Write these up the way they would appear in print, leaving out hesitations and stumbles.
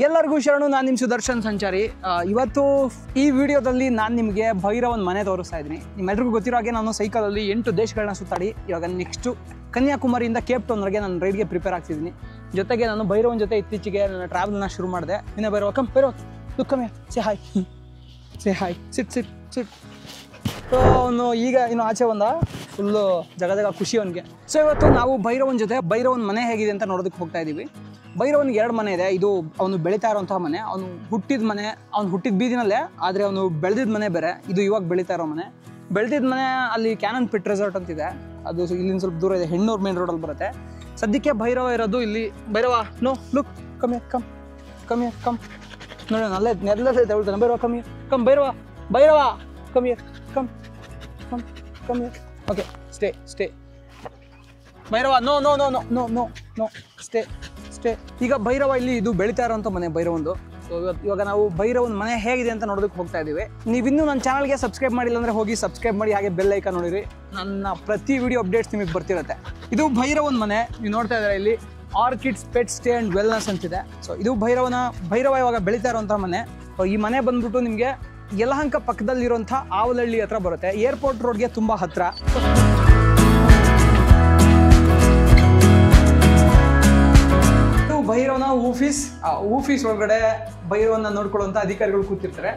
ಎಲ್ಲರಿಗೂ ಶರಣು. ನಾನು ನಿಮ್ಮ ಸುದರ್ಶನ್ ಸಂಚಾರಿ. ಇವತ್ತು ಈ ವಿಡಿಯೋದಲ್ಲಿ ನಾನು ನಿಮಗೆ ಭೈರವನ ಮನೆ ತೋರಿಸ್ತಾ ಇದ್ದೀನಿ. ನಿಮ್ಮೆಲ್ಲರಿಗೂ ಗೊತ್ತಿರೋ ಹಾಗೆ ನಾನು ಸೈಕಲಲ್ಲಿ 8 ದೇಶಗಳನ್ನ ಸುತ್ತಾಡಿ ಇವಾಗ ನೆಕ್ಸ್ಟು ಕನ್ಯಾಕುಮಾರಿಯಿಂದ ಕೇಪ್ ಟೌನ್ವರೆಗೆ ನಾನು ರೈಡ್ಗೆ ಪ್ರಿಪೇರ್ ಆಗ್ತಿದ್ದೀನಿ. ಜೊತೆಗೆ ನಾನು ಭೈರವನ ಜೊತೆ ಇತ್ತೀಚೆಗೆ ನನ್ನ ಟ್ರಾವೆಲ್ನ ಶುರು ಮಾಡಿದೆ. ಇನ್ನೇ Bhairava come Bhairava look come here, say hi, say hi, sit sit sit. So ಅವನು ಈಗ ಇನ್ನು ಆಚೆ ಬಂದ, ಫುಲ್ಲು ಜಗ ಖುಷಿ ಅವನಿಗೆ. ಸೊ ಇವತ್ತು ನಾವು ಭೈರವನ ಜೊತೆ ಭೈರವನ ಮನೆ ಹೇಗಿದೆ ಅಂತ ನೋಡೋದಕ್ಕೆ ಹೋಗ್ತಾ ಇದ್ದೀವಿ. ಭೈರವನಿಗೆ 2 ಮನೆ ಇದೆ. ಇದು ಅವನು ಬೆಳೀತಾ ಇರೋಂಥ ಮನೆ, ಅವನು ಹುಟ್ಟಿದ ಮನೆ, ಅವ್ನು ಹುಟ್ಟಿದ ಬೀದಿನಲ್ಲೇ, ಆದರೆ ಅವನು ಬೆಳೆದಿದ್ದ ಮನೆ ಬೇರೆ. ಇದು ಇವಾಗ ಬೆಳೀತಾ ಇರೋ ಮನೆ. ಬೆಳೆದಿದ್ದ ಮನೆ ಅಲ್ಲಿ ಕ್ಯಾನನ್ ಪಿಟ್ ರೆಸಾರ್ಟ್ ಅಂತಿದೆ, ಅದು ಇಲ್ಲಿಂದ ಸ್ವಲ್ಪ ದೂರ ಇದೆ, ಹೆಣ್ಣೂರು ಮೇನ್ ರೋಡಲ್ಲಿ ಬರುತ್ತೆ. ಸದ್ಯಕ್ಕೆ ಭೈರವ ಇರೋದು ಇಲ್ಲಿ. Bhairava no look come here, come come here, come ನೋಡಿ ನೆಲ್ಲೇ ತಗೊಳ್ತಾನೆ. Bhairava come here, come Bhairava, Bhairava come here, come come come here. Okay stay stay Bhairava, no no no no no no no stay stay. ಈಗ ಭೈರವ ಇಲ್ಲಿ ಇದು ಬೆಳೀತಾ ಇರೋಂಥ ಮನೆ ಭೈರವಂದು. ಸೊ ಇವಾಗ ನಾವು ಭೈರವನ ಮನೆ ಹೇಗಿದೆ ಅಂತ ನೋಡೋದಕ್ಕೆ ಹೋಗ್ತಾ ಇದ್ದೀವಿ. ನೀವಿನ್ನೂ ನನ್ನ ಚಾನಲ್ಗೆ ಸಬ್ಸ್ಕ್ರೈಬ್ ಮಾಡಿಲ್ಲ ಅಂದರೆ ಹೋಗಿ ಸಬ್ಸ್ಕ್ರೈಬ್ ಮಾಡಿ, ಹಾಗೆ ಬೆಲ್ ಐಕಾನ್ ನೋಡಿರಿ. ನನ್ನ ಪ್ರತಿ ವಿಡಿಯೋ ಅಪ್ಡೇಟ್ಸ್ ನಿಮಗೆ ಬರ್ತಿರುತ್ತೆ. ಇದು ಭೈರವನ ಮನೆ, ನೀವು ನೋಡ್ತಾ ಇದ್ದಾರೆ ಇಲ್ಲಿ orchids Pet Stay and wellness ಅಂತಿದೆ. ಸೊ ಇದು ಭೈರವ ಇವಾಗ ಬೆಳೀತಾ ಇರೋಂಥ ಮನೆ. ಈ ಮನೆ ಬಂದ್ಬಿಟ್ಟು ನಿಮಗೆ ಯಲಹಂಕ ಪಕ್ಕದಲ್ಲಿರುವಂಥ ಆವಲಹಳ್ಳಿ ಹತ್ರ ಬರುತ್ತೆ. ಏರ್ಪೋರ್ಟ್ ರೋಡ್ಗೆ ತುಂಬ ಹತ್ತಿರ. ಭೈರವನ ಆಫೀಸ್ ಒಳಗಡೆ ಭೈರವನ್ನ ನೋಡ್ಕೊಳ್ಳುವಂಥ ಅಧಿಕಾರಿಗಳು ಕೂತಿರ್ತಾರೆ.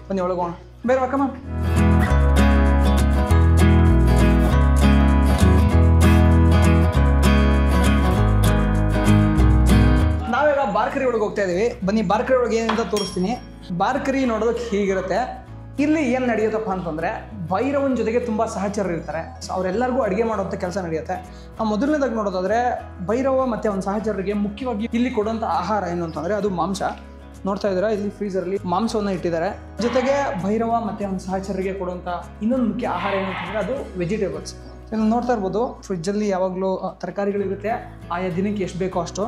ಬನ್ನಿ ಒಳಗೋಣ. ಭೈರವ ಕಮ. ನಾವೀಗ ಬಾರ್ಕರಿ ಒಳಗೆ ಹೋಗ್ತಾ ಇದೀವಿ. ಬನ್ನಿ ಬಾರ್ಕರಿ ಒಳಗೆ ಏನಿಂದ ತೋರಿಸ್ತೀನಿ. ಬಾರ್ಕರಿ ನೋಡೋದಕ್ಕೆ ಹೀಗಿರುತ್ತೆ. ಇಲ್ಲಿ ಏನು ನಡೆಯುತ್ತಪ್ಪ ಅಂತಂದರೆ ಭೈರವನ ಜೊತೆಗೆ ತುಂಬ ಸಹಚರರು ಇರ್ತಾರೆ. ಸೊ ಅವರೆಲ್ಲರಿಗೂ ಅಡುಗೆ ಮಾಡುವಂಥ ಕೆಲಸ ನಡೆಯುತ್ತೆ. ನಾವು ಮೊದಲನೇದಾಗಿ ನೋಡೋದಾದರೆ ಭೈರವ ಮತ್ತು ಅವನ ಸಹಚರರಿಗೆ ಮುಖ್ಯವಾಗಿ ಇಲ್ಲಿ ಕೊಡುವಂಥ ಆಹಾರ ಏನು ಅಂತಂದರೆ ಅದು ಮಾಂಸ. ನೋಡ್ತಾ ಇದ್ದೀರಾ, ಇಲ್ಲಿ ಫ್ರೀಸರಲ್ಲಿ ಮಾಂಸವನ್ನು ಇಟ್ಟಿದ್ದಾರೆ. ಜೊತೆಗೆ ಭೈರವ ಮತ್ತು ಅವನ ಸಹಚರರಿಗೆ ಕೊಡುವಂಥ ಇನ್ನೊಂದು ಮುಖ್ಯ ಆಹಾರ ಏನು ಅಂತಂದರೆ ಅದು ವೆಜಿಟೇಬಲ್ಸ್. ನೀವು ನೋಡ್ತಾ ಇರ್ಬೋದು, ಫ್ರಿಜ್ಜಲ್ಲಿ ಯಾವಾಗಲೂ ತರಕಾರಿಗಳಿರುತ್ತೆ, ಆಯಾ ದಿನಕ್ಕೆ ಎಷ್ಟು ಬೇಕೋ ಅಷ್ಟು.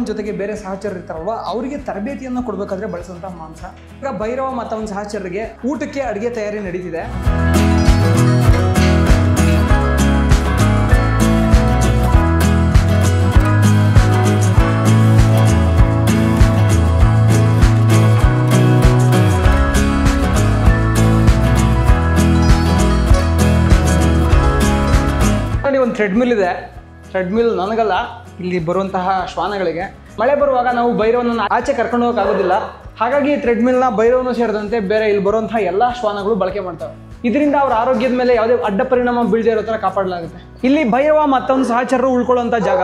ಜೊತೆಗೆ ಬೇರೆ ಸಹಚರರು ಇರ್ತಾರಲ್ವ, ಅವರಿಗೆ ತರಬೇತಿಯನ್ನು ಕೊಡಬೇಕಾದ್ರೆ ಬಳಸುವಂಥ ಮಾಂಸ. ಈಗ ಭೈರವ ಮತ್ತು ಅವನ ಸಹಚರರಿಗೆ ಊಟಕ್ಕೆ ಅಡುಗೆ ತಯಾರಿ ನಡೀತಿದೆ. ಒಂದು ಥ್ರೆಡ್ಮಿಲ್ ಇದೆ. ಥ್ರೆಡ್ಮಿಲ್ ನನಗಲ್ಲ, ಇಲ್ಲಿ ಬರುವಂತಹ ಶ್ವಾನಗಳಿಗೆ. ಮಳೆ ಬರುವಾಗ ನಾವು ಭೈರವನನ್ನು ಆಚೆ ಕರ್ಕೊಂಡು ಹೋಗೋಕ್ಕಾಗೋದಿಲ್ಲ. ಹಾಗಾಗಿ ಥ್ರೆಡ್ಮಿಲ್ನ ಭೈರವನು ಸೇರಿದಂತೆ ಬೇರೆ ಇಲ್ಲಿ ಬರುವಂತಹ ಎಲ್ಲ ಶ್ವಾನಗಳು ಬಳಕೆ ಮಾಡ್ತವೆ. ಇದರಿಂದ ಅವರ ಆರೋಗ್ಯದ ಮೇಲೆ ಯಾವುದೇ ಅಡ್ಡ ಪರಿಣಾಮ ಬೀಳದೇ ಇರೋ ಥರ ಕಾಪಾಡಲಾಗುತ್ತೆ. ಇಲ್ಲಿ ಭೈರವ ಮತ್ತೊಂದು ಸಹಚರರು ಉಳ್ಕೊಳ್ಳುವಂಥ ಜಾಗ.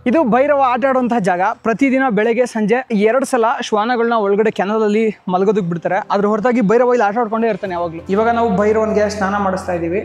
ಇದು ಭೈರವ ಆಟ ಆಡುವಂತಹ ಜಾಗ. ಪ್ರತಿದಿನ ಬೆಳಗ್ಗೆ ಸಂಜೆ 2 ಸಲ ಶ್ವಾನಗಳನ್ನ ಒಳಗಡೆ ಕೆನಲಲ್ಲಿ ಮಲಗೋದಕ್ಕೆ ಬಿಡ್ತಾರೆ. ಅದ್ರ ಹೊರತಾಗಿ ಭೈರವ ಇಲ್ಲಿ ಆಟ ಆಡ್ಕೊಂಡೇ ಇರ್ತಾನೆ ಯಾವಾಗಲೂ. ಇವಾಗ ನಾವು ಭೈರವನಿಗೆ ಸ್ನಾನ ಮಾಡಿಸ್ತಾ ಇದ್ದೀವಿ.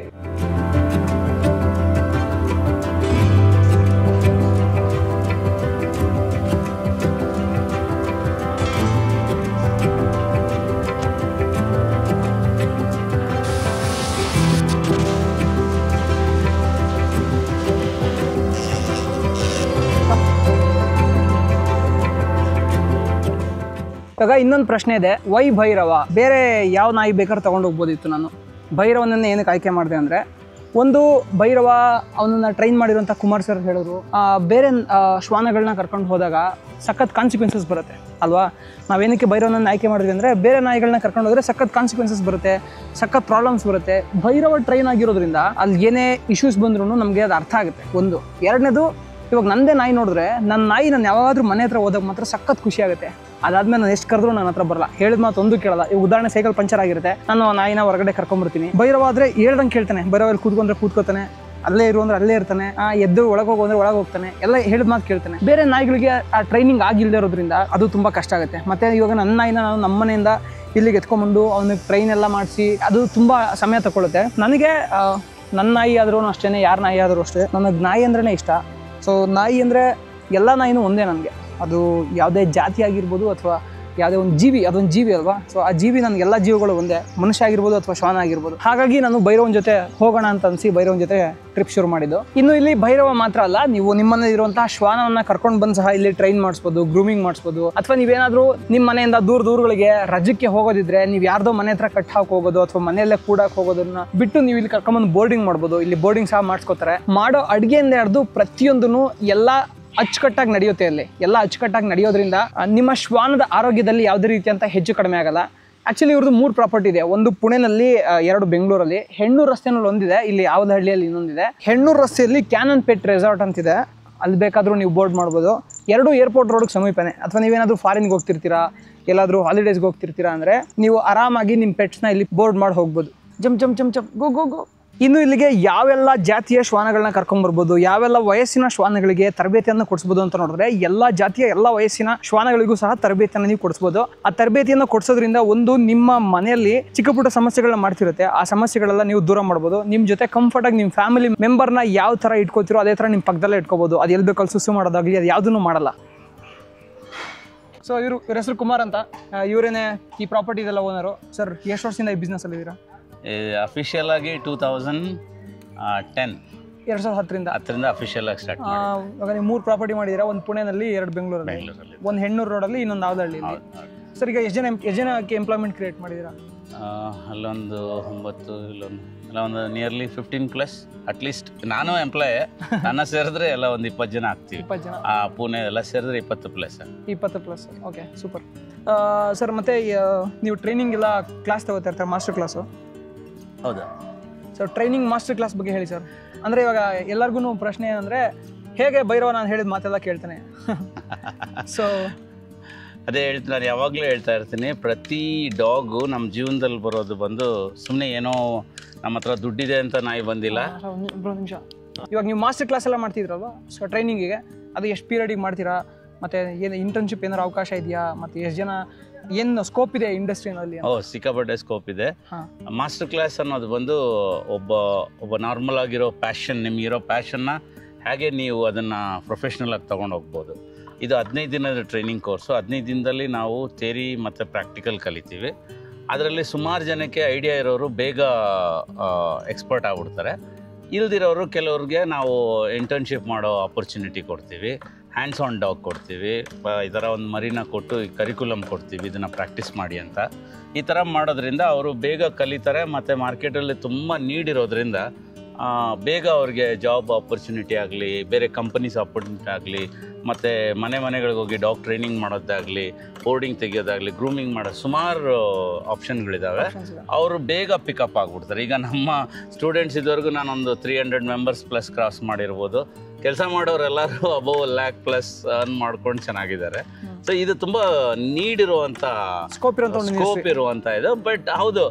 ಇವಾಗ ಇನ್ನೊಂದು ಪ್ರಶ್ನೆ ಇದೆ, ವೈ ಭೈರವ? ಬೇರೆ ಯಾವ ನಾಯಿ ಬೇಕಾದ್ರೆ ತೊಗೊಂಡು ಹೋಗ್ಬೋದಿತ್ತು. ನಾನು ಭೈರವನನ್ನು ಏನಕ್ಕೆ ಆಯ್ಕೆ ಮಾಡಿದೆ ಅಂದರೆ, ಒಂದು ಭೈರವ ಅವನನ್ನು ಟ್ರೈನ್ ಮಾಡಿರೋಂಥ ಕುಮಾರ್ ಸರ್ ಹೇಳಿದ್ರು, ಬೇರೆ ಶ್ವಾನಗಳನ್ನ ಕರ್ಕೊಂಡು ಹೋದಾಗ ಸಖತ್ ಕಾನ್ಸಿಕ್ವೆನ್ಸಸ್ ಬರುತ್ತೆ ಅಲ್ವಾ. ನಾವೇನಕ್ಕೆ ಭೈರವನನ್ನು ಆಯ್ಕೆ ಮಾಡಿದ್ವಿ ಅಂದರೆ, ಬೇರೆ ನಾಯಿಗಳನ್ನ ಕರ್ಕೊಂಡು ಹೋದರೆ ಸಖತ್ ಕಾನ್ಸಿಕ್ವೆನ್ಸಸ್ ಬರುತ್ತೆ, ಸಖತ್ ಪ್ರಾಬ್ಲಮ್ಸ್ ಬರುತ್ತೆ. ಭೈರವ ಟ್ರೈನ್ ಆಗಿರೋದ್ರಿಂದ ಅಲ್ಲಿ ಏನೇ ಇಶ್ಯೂಸ್ ಬಂದ್ರೂ ನಮಗೆ ಅದು ಅರ್ಥ ಆಗುತ್ತೆ. ಒಂದು. ಎರಡನೇದು, ಇವಾಗ ನಂದೇ ನಾಯಿ ನೋಡಿದ್ರೆ ನನ್ನ ನಾಯಿ ನಾನು ಯಾವಾಗಾದ್ರೂ ಮನೆ ಹತ್ರ ಹೋದಾಗ ಮಾತ್ರ ಸಖತ್ ಖುಷಿ ಆಗುತ್ತೆ. ಅದಾದ್ಮೇಲೆ ನಾನು ಎಷ್ಟು ಕರೆದ್ರು ನನ್ನ ಹತ್ರ ಬರಲ್ಲ, ಹೇಳಿದ ಮಾತು ಒಂದು ಕೇಳಲ್ಲ. ಈಗ ಉದಾಹರಣೆ ಸೈಕಲ್ ಪಂಚರ್ ಆಗಿರುತ್ತೆ, ನಾನು ನಾಯಿನ ಹೊರಗಡೆ ಕರ್ಕೊಂಡ್ಬರ್ತೀನಿ. ಭೈರವ ಆದ್ರೆ ಹೇಳ್ದಂಗೆ ಕೇಳ್ತಾನೆ, ಭೈರವಲ್ಲಿ ಕೂತ್ಕೊಂಡ್ರೆ ಕೂತ್ಕೋತಾನೆ, ಅಲ್ಲೇ ಇರು ಅಂದ್ರೆ ಅಲ್ಲೇ ಇರ್ತಾನೆ, ಎದ್ದು ಒಳಗೆ ಹೋಗು ಅಂದ್ರೆ ಒಳಗೆ ಹೋಗ್ತಾನೆ, ಎಲ್ಲ ಹೇಳಿದ ಮಾತು ಕೇಳ್ತಾನೆ. ಬೇರೆ ನಾಯಿಗಳಿಗೆ ಆ ಟ್ರೈನಿಂಗ್ ಆಗಿಲ್ಲದೆ ಇರೋದ್ರಿಂದ ಅದು ತುಂಬ ಕಷ್ಟ ಆಗುತ್ತೆ. ಮತ್ತೆ ಇವಾಗ ನನ್ನ ನಾಯಿನ ನಾನು ನಮ್ಮ ಮನೆಯಿಂದ ಇಲ್ಲಿಗೆ ಎತ್ಕೊಂಡ್ಬಂದು ಅವನಿಗೆ ಟ್ರೈನ್ ಎಲ್ಲ ಮಾಡಿಸಿ ಅದು ತುಂಬ ಸಮಯ ತಗೊಳುತ್ತೆ. ನನಗೆ ನನ್ನ ನಾಯಿ ಆದ್ರೂ ಅಷ್ಟೇ, ಯಾರ ನಾಯಿ ಆದರೂ ಅಷ್ಟೇ, ನನಗೆ ನಾಯಿ ಅಂದ್ರೇ ಇಷ್ಟ. ಸೊ ನಾಯಿ ಅಂದರೆ ಎಲ್ಲ ನಾಯಿನೂ ಒಂದೇ ನನಗೆ. ಅದು ಯಾವುದೇ ಜಾತಿ ಆಗಿರ್ಬೋದು ಅಥವಾ ಯಾವುದೇ ಒಂದು ಜೀವಿ, ಅದೊಂದು ಜೀವಿ ಅಲ್ವಾ. ಸೊ ಆ ಜೀವಿ ನನಗೆ ಎಲ್ಲ ಜೀವಿಗಳು ಒಂದೇ, ಮನುಷ್ಯ ಆಗಿರ್ಬೋದು ಅಥವಾ ಶ್ವಾನ ಆಗಿರ್ಬೋದು. ಹಾಗಾಗಿ ನಾನು ಭೈರವನ ಜೊತೆ ಹೋಗೋಣ ಅಂತ ಅನಿಸಿ ಭೈರವನ ಜೊತೆ ಟ್ರಿಪ್ ಶುರು ಮಾಡಿದ್ದು. ಇನ್ನು ಇಲ್ಲಿ ಭೈರವ ಮಾತ್ರ ಅಲ್ಲ, ನೀವು ನಿಮ್ಮನೆ ಇರುವಂತಹ ಶ್ವಾನವನ್ನ ಕರ್ಕೊಂಡು ಬಂದು ಸಹ ಇಲ್ಲಿ ಟ್ರೈನ್ ಮಾಡಿಸ್ಬೋದು, ಗ್ರೂಮಿಂಗ್ ಮಾಡಿಸ್ಬೋದು. ಅಥವಾ ನೀವೇನಾದ್ರೂ ನಿಮ್ಮ ಮನೆಯಿಂದ ದೂರಗಳಿಗೆ ರಜಕ್ಕೆ ಹೋಗೋದಿದ್ರೆ ನೀವು ಯಾರ್ದೋ ಮನೆ ಹತ್ರ ಕಟ್ ಹಾಕಿ ಹೋಗೋದು ಅಥವಾ ಮನೆಯಲ್ಲೇ ಕೂಡಕ್ಕೆ ಹೋಗೋದನ್ನ ಬಿಟ್ಟು ನೀವು ಇಲ್ಲಿ ಕರ್ಕೊಂಡ್ಬಂದು ಬೋರ್ಡಿಂಗ್ ಮಾಡ್ಬೋದು. ಇಲ್ಲಿ ಬೋರ್ಡಿಂಗ್ ಸಹ ಮಾಡಿಸ್ಕೋತಾರೆ. ಮಾಡೋ ಅಡುಗೆಯಿಂದ ಹಿಡಿದು ಪ್ರತಿಯೊಂದೂ ಎಲ್ಲ ಅಚ್ಚುಕಟ್ಟಾಗಿ ನಡೆಯುತ್ತೆ. ಅಲ್ಲಿ ಎಲ್ಲ ಅಚ್ಚುಕಟ್ಟಾಗಿ ನಡೆಯೋದ್ರಿಂದ ನಿಮ್ಮ ಶ್ವಾನದ ಆರೋಗ್ಯದಲ್ಲಿ ಯಾವುದೇ ರೀತಿಯಂತ ಹೆಚ್ಚು ಕಡಿಮೆ ಆಗಲ್ಲ. ಆ್ಯಕ್ಚುಲಿ ಇವ್ರದ್ದು 3 ಪ್ರಾಪರ್ಟಿ ಇದೆ. ಒಂದು ಪುಣೆನಲ್ಲಿ, 2 ಬೆಂಗಳೂರಲ್ಲಿ. ಹೆಣ್ಣೂರು ರಸ್ತೆನಲ್ಲಿ ಒಂದಿದೆ, ಇಲ್ಲಿ ಯಾವದಹಳ್ಳಿಯಲ್ಲಿ ಇನ್ನೊಂದಿದೆ. ಹೆಣ್ಣೂರು ರಸ್ತೆಯಲ್ಲಿ ಕ್ಯಾನನ್ ಪೆಟ್ ರೆಸಾರ್ಟ್ ಅಂತಿದೆ, ಅಲ್ಲಿ ಬೇಕಾದರೂ ನೀವು ಬೋರ್ಡ್ ಮಾಡ್ಬೋದು. 2 ಏರ್ಪೋರ್ಟ್ ರೋಡ್ಗೆ ಸಮೀಪನೇ. ಅಥವಾ ನೀವೇನಾದರೂ ಫಾರಿನ್ಗೆ ಹೋಗ್ತಿರ್ತೀರಾ, ಎಲ್ಲಾದರೂ ಹಾಲಿಡೇಸ್ಗೆ ಹೋಗ್ತಿರ್ತೀರಾ ಅಂದರೆ ನೀವು ಆರಾಮಾಗಿ ನಿಮ್ಮ ಪೆಟ್ಸ್ನ ಇಲ್ಲಿ ಬೋರ್ಡ್ ಮಾಡಿ ಹೋಗ್ಬೋದು. ಜಂಪ್ ಜಂಪ್ ಜಂಪ್ ಜಂಪ್ ಗೋ ಗೋ ಗೋ. ಇನ್ನು ಇಲ್ಲಿಗೆ ಯಾವೆಲ್ಲ ಜಾತಿಯ ಶ್ವಾನಗಳನ್ನ ಕರ್ಕೊಂಡ್ಬರ್ಬೋದು, ಯಾವೆಲ್ಲ ವಯಸ್ಸಿನ ಶ್ವಾನಗಳಿಗೆ ತರಬೇತಿಯನ್ನು ಕೊಡಿಸ್ಬೋದು ಅಂತ ನೋಡಿದ್ರೆ ಎಲ್ಲ ಜಾತಿಯ ಎಲ್ಲ ವಯಸ್ಸಿನ ಶ್ವಾನಗಳಿಗೂ ಸಹ ತರಬೇತಿಯನ್ನು ನೀವು ಕೊಡಿಸ್ಬೋದು. ಆ ತರಬೇತಿಯನ್ನು ಕೊಡಿಸೋದ್ರಿಂದ ಒಂದು ನಿಮ್ಮ ಮನೆಯಲ್ಲಿ ಚಿಕ್ಕ ಪುಟ್ಟ ಸಮಸ್ಯೆಗಳನ್ನ ಮಾಡ್ತಿರುತ್ತೆ, ಆ ಸಮಸ್ಯೆಗಳೆಲ್ಲ ನೀವು ದೂರ ಮಾಡ್ಬೋದು. ನಿಮ್ಮ ಜೊತೆ ಕಂಫರ್ಟಾಗಿ ನಿಮ್ಮ ಫ್ಯಾಮಿಲಿ ಮೆಂಬರ್ನ ಯಾವ ಥರ ಇಟ್ಕೋತಿರೋ ಅದೇ ಥರ ನಿಮ್ಮ ಪಕ್ಕದಲ್ಲೇ ಇಟ್ಕೋಬೋದು. ಅದು ಎಲ್ಲಿ ಬೇಕಲ್ಲಿ ಸುಸು ಮಾಡೋದಾಗಲಿ ಅದು ಯಾವುದನ್ನು ಮಾಡಲ್ಲ. ಸೊ ಇವ್ರ ಹೆಸರು ಕುಮಾರ್ ಅಂತ, ಇವರೇನೆ ಈ ಪ್ರಾಪರ್ಟಿ ಇದೆಲ್ಲ ಓನರು. ಸರ್ ಎಷ್ಟು ವರ್ಷದಿಂದ ಈ ಬಿಸ್ನೆಸ್ಸಲ್ಲಿ ಇದ್ದೀರಾ? ಅಫಿಷಿಯಲ್ ಆಗಿ 2010 2010ರಿಂದ ಅಫಿಷಿಯಲ್ ಆಗಿ ಸ್ಟಾರ್ಟ್ ಮಾಡಿ. ಇವಾಗ ನೀವು 3 ಪ್ರಾಪರ್ಟಿ ಮಾಡಿದ್ದೀರಾ, ಒಂದು ಪುಣೆನಲ್ಲಿ, 2 ಬೆಂಗಳೂರಲ್ಲಿ, ಒಂದು ಹೆಣ್ಣೂರು ರೋಡಲ್ಲಿ, ಇನ್ನೊಂದು ಯಾವ್ದಹಳ್ಳಿಯಲ್ಲಿ. ಸರ್ ಈಗ ಎಷ್ಟು ಜನಕ್ಕೆ ಎಂಪ್ಲಾಯ್ಮೆಂಟ್ ಕ್ರಿಯೇಟ್ ಮಾಡಿದ್ದೀರಾ? ಅಲ್ಲೊಂದು 9, ಇಲ್ಲ ಒಂದು ನಿಯರ್ಲಿ 15+ ಅಟ್ಲೀಸ್ಟ್. ನಾನು ಎಂಪ್ಲಾಯ್, ನನ್ನ ಸೇರಿದ್ರೆ ಎಲ್ಲ ಒಂದು 20 ಜನ ಆಗ್ತೀವಿ. 20 ಜನ. ಪುಣೆ ಎಲ್ಲ ಸೇರಿದ್ರೆ 20+. 20+. Okay, super. ಸರ್ ಮತ್ತೆ ನೀವು ಟ್ರೈನಿಂಗ್ ಎಲ್ಲ ಕ್ಲಾಸ್ ತಗೋತಾ ಇರ್ತಾರೆ, ಮಾಸ್ಟರ್ ಕ್ಲಾಸು? ಹೌದಾ ಸರ್, ಟ್ರೈನಿಂಗ್ ಮಾಸ್ಟರ್ ಕ್ಲಾಸ್ ಬಗ್ಗೆ ಹೇಳಿ ಸರ್. ಅಂದರೆ ಇವಾಗ ಎಲ್ಲರಿಗೂ ಪ್ರಶ್ನೆ ಏನಂದರೆ ಹೇಗೆ ಭೈರವ ನಾನು ಹೇಳಿದ ಮಾತೆಲ್ಲ ಕೇಳ್ತಾನೆ. ಸೊ ಅದೇ ಹೇಳ್ತೀನಿ, ನಾನು ಯಾವಾಗಲೂ ಹೇಳ್ತಾ ಇರ್ತೀನಿ, ಪ್ರತಿ ಡಾಗು ನಮ್ಮ ಜೀವನದಲ್ಲಿ ಬರೋದು ಬಂದು ಸುಮ್ಮನೆ ಏನೋ ನಮ್ಮ ಹತ್ರ ದುಡ್ಡಿದೆ ಅಂತ ನಾಯಿ ಬಂದಿಲ್ಲ. ಒಂದು ನಿಮಿಷ, ಇವಾಗ ನೀವು ಮಾಸ್ಟರ್ ಕ್ಲಾಸ್ ಎಲ್ಲ ಮಾಡ್ತಿದ್ರಲ್ವ, ಸೊ ಟ್ರೈನಿಂಗಿಗೆ ಅದು ಎಷ್ಟು ಪೀರಿಯಡಿಗೆ ಮಾಡ್ತೀರಾ? ಮತ್ತು ಏನು ಇಂಟರ್ನ್ಶಿಪ್ ಏನಾರು ಅವಕಾಶ ಇದೆಯಾ? ಮತ್ತು ಎಷ್ಟು ಜನ, ಏನು ಸ್ಕೋಪ್ ಇದೆ ಇಂಡಸ್ಟ್ರಿನಲ್ಲಿ? ಸಿಕ್ಕಾಪಟ್ಟೆ ಸ್ಕೋಪ್ ಇದೆ. ಮಾಸ್ಟರ್ ಕ್ಲಾಸ್ ಅನ್ನೋದು ಬಂದು ಒಬ್ಬ ನಾರ್ಮಲ್ ಆಗಿರೋ ಪ್ಯಾಷನ್, ನಿಮಗಿರೋ ಪ್ಯಾಷನ್ನ ಹೇಗೆ ನೀವು ಅದನ್ನು ಪ್ರೊಫೆಷ್ನಲ್ ಆಗಿ ತೊಗೊಂಡು ಹೋಗ್ಬೋದು. ಇದು 15 ದಿನದ ಟ್ರೈನಿಂಗ್ ಕೋರ್ಸು. 15 ದಿನದಲ್ಲಿ ನಾವು ಥಿಯರಿ ಮತ್ತು ಪ್ರಾಕ್ಟಿಕಲ್ ಕಲಿತೀವಿ. ಅದರಲ್ಲಿ ಸುಮಾರು ಜನಕ್ಕೆ ಐಡಿಯಾ ಇರೋರು ಬೇಗ ಎಕ್ಸ್ಪರ್ಟ್ ಆಗ್ಬಿಡ್ತಾರೆ. ಇಲ್ದಿರೋರು ಕೆಲವ್ರಿಗೆ ನಾವು ಇಂಟರ್ನ್ಶಿಪ್ ಮಾಡೋ ಆಪರ್ಚುನಿಟಿ ಕೊಡ್ತೀವಿ, ಹ್ಯಾಂಡ್ಸ್ ಆನ್ ಡಾಗ್ ಕೊಡ್ತೀವಿ, ಈ ಥರ ಒಂದು ಮರಿನ ಕೊಟ್ಟು ಕರಿಕ್ಯುಲಮ್ ಕೊಡ್ತೀವಿ, ಇದನ್ನು ಪ್ರಾಕ್ಟೀಸ್ ಮಾಡಿ ಅಂತ. ಈ ಥರ ಮಾಡೋದ್ರಿಂದ ಅವರು ಬೇಗ ಕಲಿತಾರೆ ಮತ್ತು ಮಾರ್ಕೆಟಲ್ಲಿ ತುಂಬ ನೀಡಿರೋದ್ರಿಂದ ಬೇಗ ಅವ್ರಿಗೆ ಜಾಬ್ ಆಪರ್ಚುನಿಟಿ ಆಗಲಿ, ಬೇರೆ ಕಂಪನೀಸ್ ಆಪರ್ಚುನಿಟಿ ಆಗಲಿ, ಮತ್ತು ಮನೆಗಳಿಗೆ ಹೋಗಿ ಡಾಗ್ ಟ್ರೈನಿಂಗ್ ಮಾಡೋದಾಗಲಿ, ಬೋರ್ಡಿಂಗ್ ತೆಗಿಯೋದಾಗಲಿ, ಗ್ರೂಮಿಂಗ್ ಮಾಡೋ ಸುಮಾರು ಆಪ್ಷನ್ಗಳಿದ್ದಾವೆ. ಅವರು ಬೇಗ ಪಿಕಪ್ ಆಗಿಬಿಡ್ತಾರೆ. ಈಗ ನಮ್ಮ ಸ್ಟೂಡೆಂಟ್ಸ್ ಇದುವರೆಗೂ ನಾನೊಂದು 300 ಮೆಂಬರ್ಸ್ ಪ್ಲಸ್ ಕ್ರಾಸ್ ಮಾಡಿರ್ಬೋದು. ಕೆಲಸ ಮಾಡೋರೆಲ್ಲರೂ ಅಬೌವ್ 1,00,000+ ಅರ್ನ್ ಮಾಡ್ಕೊಂಡು ಚೆನ್ನಾಗಿದ್ದಾರೆ. ಸೊ ಇದು ತುಂಬ ನೀಡಿರುವಂಥ ಸ್ಕೋಪ್ ಇರುವಂಥ ಇದು. ಬಟ್ ಹೌದು,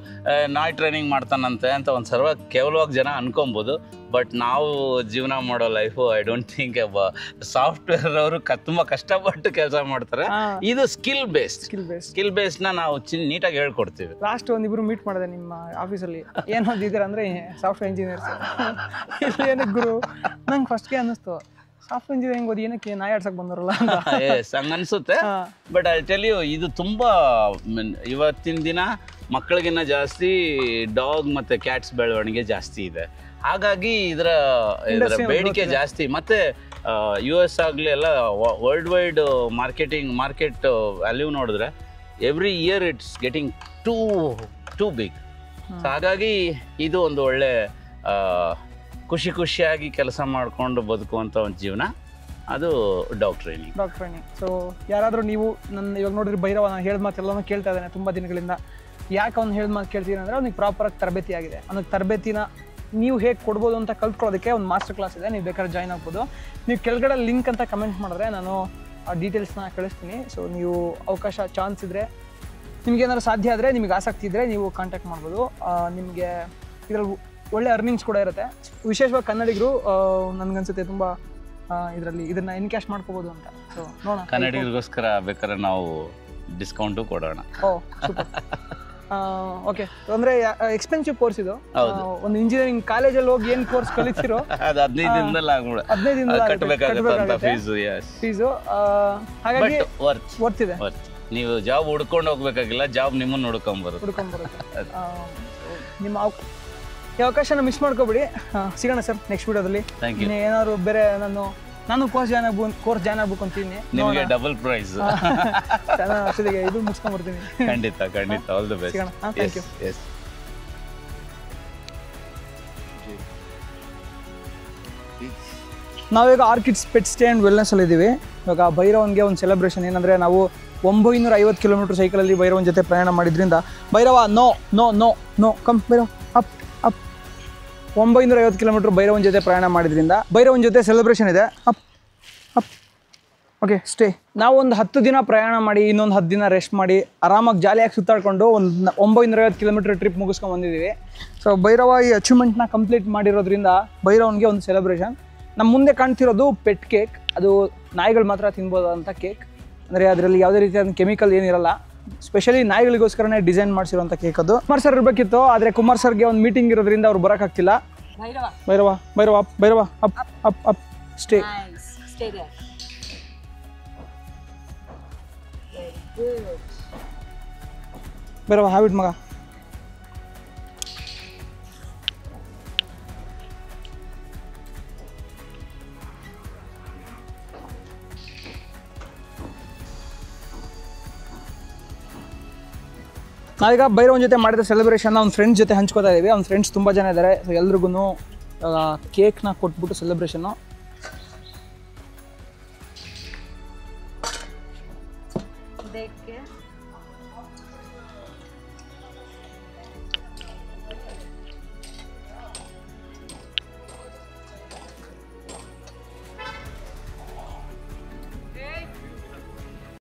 ನಾಯಿ ಟ್ರೈನಿಂಗ್ ಮಾಡ್ತಾನಂತೆ ಅಂತ ಒಂದು ಕೇವಲವಾಗಿ ಜನ ಅನ್ಕೊಬೋದು. ಬಟ್ ನಾವು ಜೀವನ ಮಾಡೋ life I don't think software ಅವರು ತುಂಬ ಕಷ್ಟಪಟ್ಟು ಕೆಲಸ ಮಾಡ್ತಾರೆ. ಇದು ಸ್ಕಿಲ್ ಬೇಸ್ಡ್ನ ನಾವು ನೀಟಾಗಿ ಹೇಳ್ಕೊಡ್ತೀವಿ. ಲಾಸ್ಟ್ ಒಂದಿಬ್ರು ಮೀಟ್ ಮಾಡಿದೆ ನಿಮ್ಮ ಆಫೀಸಲ್ಲಿ. ಏನು ಓದಿದ್ದೀರ ಅಂದರೆ ಸಾಫ್ಟ್ವೇರ್ ಇಂಜಿನಿಯರ್ಸ್. ಏನಕ್ಕೆ ಗುರು, ನಂಗೆ ಫಸ್ಟ್ಗೆ ಅನ್ನಿಸ್ತು ಸಾಫ್ಟ್ವೇರ್ ಇಂಜಿನಿಯರಿಂಗ್ ಓದಿ ಏನಕ್ಕೆ ನಾಯಿ ಆಡ್ಸಕ್ಕೆ ಬಂದವರಲ್ಲ ಅಂತ. ಹಂಗೆ ಅನಿಸುತ್ತೆ. ಬಟ್ ಐ ಟೆಲ್ ಯು, ಇದು ತುಂಬ ಇವತ್ತಿನ ದಿನ ಮಕ್ಕಳಿಗಿನ್ನ ಜಾಸ್ತಿ ಡಾಗ್ ಮತ್ತು ಕ್ಯಾಟ್ಸ್ ಬೆಳವಣಿಗೆ ಜಾಸ್ತಿ ಇದೆ. ಹಾಗಾಗಿ ಇದರ ಬೇಡಿಕೆ ಜಾಸ್ತಿ. ಮತ್ತು US ಆಗಲಿ ಎಲ್ಲ ವರ್ಲ್ಡ್ ವೈಡ್ ಮಾರ್ಕೆಟ್ ವ್ಯಾಲ್ಯೂ ನೋಡಿದ್ರೆ every year it's getting too big. So ಹಾಗಾಗಿ ಇದು ಒಂದು ಒಳ್ಳೆ ಖುಷಿಯಾಗಿ ಕೆಲಸ ಮಾಡಿಕೊಂಡು ಬದುಕುವಂಥ ಒಂದು ಜೀವನ, ಅದು ಡಾಗ್ ಟ್ರೈನಿಂಗ್. ಸೊ ಯಾರಾದರೂ ನೀವು ಇವಾಗ ನೋಡಿದ್ರೆ ಭೈರವ ನಾನು ಹೇಳಿದ ಮಾತೆಲ್ಲನೂ ಕೇಳ್ತಾ ಇದ್ದಾನೆ ತುಂಬ ದಿನಗಳಿಂದ. ಯಾಕೆ ಅವ್ನು ಹೇಳಿದ ಮಾತು ಕೇಳ್ತೀನಿ ಅಂದರೆ ಅವ್ನಿಗೆ ಪ್ರಾಪರಾಗಿ ತರಬೇತಿ ಆಗಿದೆ. ಅವ್ನಿಗೆ ತರಬೇತಿನ ನೀವು ಹೇಗೆ ಕೊಡ್ಬೋದು ಅಂತ ಕಲ್ತ್ಕೊಳ್ಳೋದಕ್ಕೆ ಒಂದು ಮಾಸ್ಟರ್ ಕ್ಲಾಸ್ ಇದೆ, ನೀವು ಬೇಕಾದ್ರೆ ಜಾಯ್ನ್ ಆಗ್ಬೋದು. ನೀವು ಕೆಳಗಡೆ ಲಿಂಕ್ ಅಂತ ಕಮೆಂಟ್ ಮಾಡಿದ್ರೆ ನಾನು ಆ ಡೀಟೇಲ್ಸ್ನ ಕಳಿಸ್ತೀನಿ. ಸೊ ನೀವು ಅವಕಾಶ ಚಾನ್ಸ್ ಇದ್ದರೆ, ನಿಮಗೇನಾದ್ರು ಸಾಧ್ಯ ಆದರೆ, ನಿಮಗೆ ಆಸಕ್ತಿ ಇದ್ದರೆ ನೀವು ಕಾಂಟ್ಯಾಕ್ಟ್ ಮಾಡ್ಬೋದು. ನಿಮಗೆ ಇದರಲ್ಲಿ ಒಳ್ಳೆ ಅರ್ನಿಂಗ್ಸ್ ಕೂಡ ಇರುತ್ತೆ. ವಿಶೇಷವಾಗಿ ಕನ್ನಡಿಗರು ನನಗನ್ಸುತ್ತೆ ತುಂಬ ಇದರಲ್ಲಿ ಇದನ್ನು ಎನ್ಕ್ಯಾಶ್ ಮಾಡ್ಕೋಬೋದು ಅಂತ. ಸೊ ನೋಡೋಣ, ಕನ್ನಡಿಗರಿಗೋಸ್ಕರ ಬೇಕಾದ್ರೆ ನಾವು ಡಿಸ್ಕೌಂಟು ಕೊಡೋಣ. ಸೂಪರ್. ಓಕೆ, ಅಂದರೆ ಎಕ್ಸ್ಪೆನ್ಸಿವ್ ಕೋರ್ಸ್ ಇದು. ಒಂದು ಇಂಜಿನಿಯರಿಂಗ್ ಕಾಲೇಜಲ್ಲಿ ಹೋಗಿ ಏನು ಕೋರ್ಸ್ ಕಲಿತಿರೋ ಅದು 15 ದಿನದಲ್ಲಿ ಫೀಸು. ಹಾಗಾಗಿ ವರ್ತ್ ಇದೆ. ನೀವು ಜಾಬ್ ಹುಡ್ಕೊಂಡು ಹೋಗ್ಬೇಕಾಗಿಲ್ಲ, ಜಾಬ್ ನಿಮ್ಮನ್ನು ಹುಡ್ಕೊಂಬರುತ್ತೆ. ನಿಮ್ಮ ಈ ಅವಕಾಶನ ಮಿಸ್ ಮಾಡ್ಕೋಬೇಡಿ. ಸಿಗೋಣ ಸರ್ ನೆಕ್ಸ್ಟ್ ವಿಡಿಯೋದಲ್ಲಿ. ಏನಾದ್ರು ಬೇರೆ ನಾನು ಕೋರ್ಸ್ ಜಾಯ್ನ್ ಆಗ್ಬೇಕು ಅಂತೀನಿ. ನಿಮಗೆ ಡಬಲ್ ಪ್ರೈಸ್ ಅಷ್ಟೊತ್ತಿಗೆ ಇದು ಮುಗಿಸ್ಕೊಂಡ್ಬರ್ತೀನಿ. ಖಂಡಿತ all the best. Thank you. ನಾವೀಗ ಆರ್ಕಿಡ್ಸ್ ಪೆಟ್ ಸ್ಟೇ ಆ್ಯಂಡ್ ವೆಲ್ನೆಸ್ಸಲ್ಲಿ ಇದ್ದೀವಿ. ಇವಾಗ ಭೈರವನ್ಗೆ ಒಂದು ಸೆಲೆಬ್ರೇಷನ್ ಏನಂದರೆ, ನಾವು 950 ಕಿಲೋಮೀಟರ್ ಸೈಕಲಲ್ಲಿ ಭೈರವನ್ ಜೊತೆ ಪ್ರಯಾಣ ಮಾಡಿದ್ರಿಂದ, Bhairava no no no no come Bhairava up up 950 kilometre ಭೈರವನ್ ಜೊತೆ ಪ್ರಯಾಣ ಮಾಡಿದ್ರಿಂದ ಭೈರವನ್ ಜೊತೆ ಸೆಲೆಬ್ರೇಷನ್ ಇದೆ. Up up okay stay. ನಾವು ಒಂದು 10 ದಿನ ಪ್ರಯಾಣ ಮಾಡಿ ಇನ್ನೊಂದು 10 ದಿನ ರೆಸ್ಟ್ ಮಾಡಿ ಆರಾಮಾಗಿ ಜಾಲಿಯಾಗಿ ಸುತ್ತಾಡ್ಕೊಂಡು ಒಂದು 950 ಕಿಲೋಮೀಟರ್ ಟ್ರಿಪ್ ಮುಗಿಸ್ಕೊಂಡು ಬಂದಿದ್ದೀವಿ. ಸೊ ಭೈರವ ಈ ಅಚೀವ್ಮೆಂಟ್ನ ಕಂಪ್ಲೀಟ್ ಮಾಡಿರೋದ್ರಿಂದ ಭೈರವನ್ಗೆ ಒಂದು ಸೆಲೆಬ್ರೇಷನ್. ನಮ್ಮ ಮುಂದೆ ಕಾಣ್ತಿರೋದು ಪೆಟ್ ಕೇಕ್. ಅದು ನಾಯಿಗಳು ಮಾತ್ರ ತಿನ್ಬೋದಂಥ ಕೇಕ್. ಅಂದರೆ ಅದರಲ್ಲಿ ಯಾವುದೇ ರೀತಿಯಾದ ಕೆಮಿಕಲ್ ಏನಿರಲ್ಲ. ಸ್ಪೆಷಲಿ ನಾಯಿಗಳಿಗೋಸ್ಕರನೇ ಡಿಸೈನ್ ಮಾಡಿಸಿರುವಂಥ ಕೇಕ್ ಅದು. ಕುಮಾರ್ ಸರ್ ಇರಬೇಕಿತ್ತು, ಆದರೆ ಕುಮಾರ್ ಸರ್ಗೆ ಒಂದು ಮೀಟಿಂಗ್ ಇರೋದ್ರಿಂದ ಅವ್ರು ಬರೋಕ್ಕಾಗ್ತಿಲ್ಲ. Bhairava up up up stay. Bhairava habit ಮಗ. ನಾವೀಗ ಭೈರವನ್ ಜೊತೆ ಮಾಡಿದ ಸೆಲೆಬ್ರೇಷನ್ನ ಅವ್ನ ಫ್ರೆಂಡ್ಸ್ ಜೊತೆ ಹಂಚ್ಕೋತಾ ಇದ್ದೀವಿ. ಅವ್ನ ಫ್ರೆಂಡ್ಸ್ ತುಂಬ ಜನ ಇದ್ದಾರೆ. ಸೊ ಎಲ್ರಿಗೂ ಕೇಕ್ನ ಕೊಟ್ಬಿಟ್ಟು ಸೆಲೆಬ್ರೇಷನ್ನು.